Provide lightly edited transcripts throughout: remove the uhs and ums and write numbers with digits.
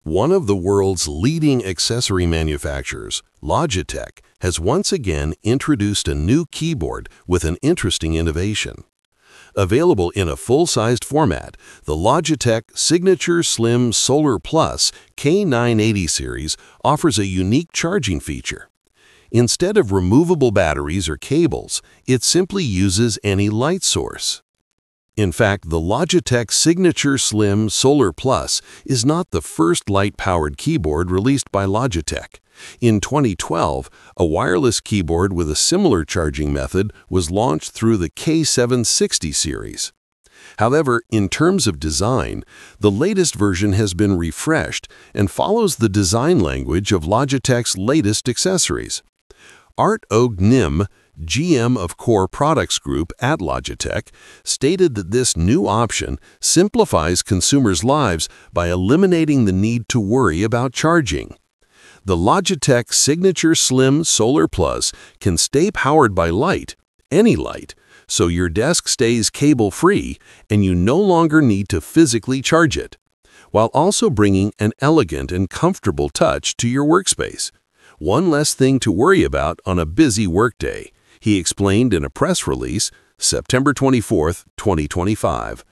One of the world's leading accessory manufacturers, Logitech, has once again introduced a new keyboard with an interesting innovation. Available in a full-sized format, the Logitech Signature Slim Solar Plus K980 series offers a unique charging feature. Instead of removable batteries or cables, it simply uses any light source. In fact, the Logitech Signature Slim Solar Plus is not the first light-powered keyboard released by Logitech. In 2012, a wireless keyboard with a similar charging method was launched through the K980 series. However, in terms of design, the latest version has been refreshed and follows the design language of Logitech's latest accessories. Art Nim, GM of Core Products Group at Logitech, stated that this new option simplifies consumers' lives by eliminating the need to worry about charging. The Logitech Signature Slim Solar Plus can stay powered by light, any light, so your desk stays cable-free and you no longer need to physically charge it, while also bringing an elegant and comfortable touch to your workspace. One less thing to worry about on a busy workday, he explained in a press release, September 24, 2025.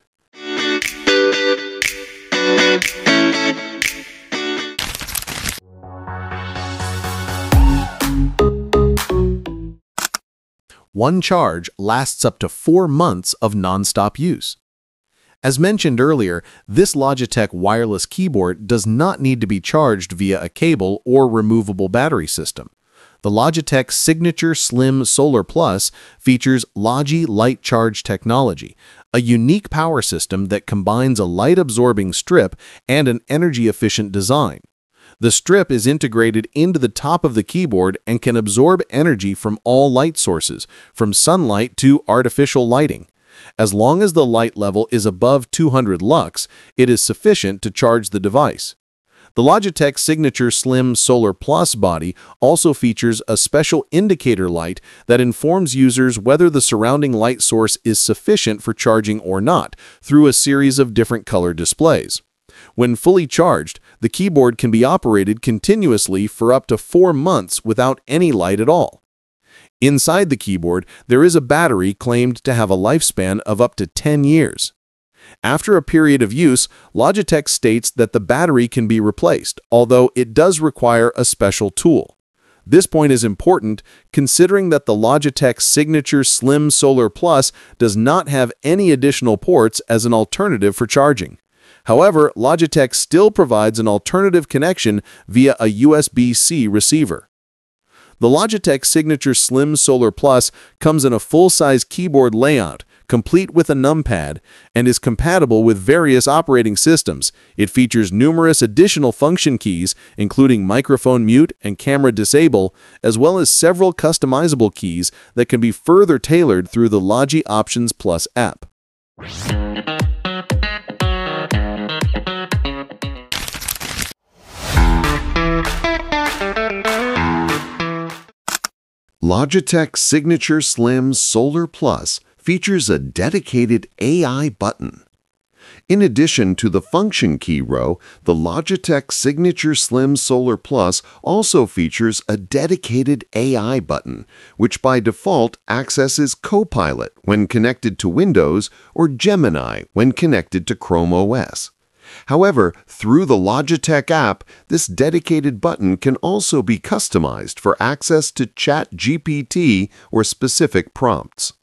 One charge lasts up to 4 months of non-stop use. As mentioned earlier, this Logitech wireless keyboard does not need to be charged via a cable or removable battery system. The Logitech Signature Slim Solar Plus features Logi Light Charge technology, a unique power system that combines a light-absorbing strip and an energy-efficient design. The strip is integrated into the top of the keyboard and can absorb energy from all light sources, from sunlight to artificial lighting. As long as the light level is above 200 lux, it is sufficient to charge the device. The Logitech Signature Slim Solar Plus body also features a special indicator light that informs users whether the surrounding light source is sufficient for charging or not through a series of different color displays. When fully charged, the keyboard can be operated continuously for up to 4 months without any light at all. Inside the keyboard, there is a battery claimed to have a lifespan of up to 10 years. After a period of use, Logitech states that the battery can be replaced, although it does require a special tool. This point is important considering that the Logitech Signature Slim Solar Plus does not have any additional ports as an alternative for charging. However, Logitech still provides an alternative connection via a USB-C receiver. The Logitech Signature Slim Solar Plus comes in a full-size keyboard layout, complete with a numpad, and is compatible with various operating systems. It features numerous additional function keys, including microphone mute and camera disable, as well as several customizable keys that can be further tailored through the Logi Options Plus app. Logitech Signature Slim Solar Plus features a dedicated AI button. In addition to the function key row, the Logitech Signature Slim Solar Plus also features a dedicated AI button, which by default accesses Copilot when connected to Windows or Gemini when connected to Chrome OS. However, through the Logitech app, this dedicated button can also be customized for access to ChatGPT or specific prompts.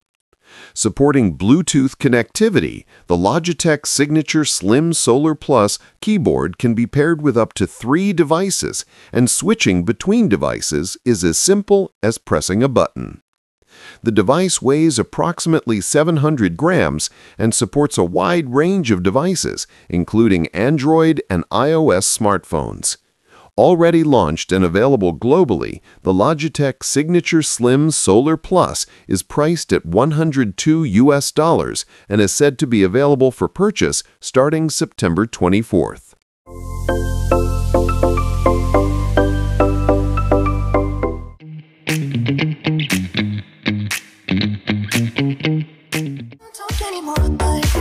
Supporting Bluetooth connectivity, the Logitech Signature Slim Solar Plus keyboard can be paired with up to 3 devices, and switching between devices is as simple as pressing a button. The device weighs approximately 700 grams and supports a wide range of devices, including Android and iOS smartphones. Already launched and available globally, the Logitech Signature Slim Solar Plus is priced at $102 and is said to be available for purchase starting September 24th. Talk anymore, but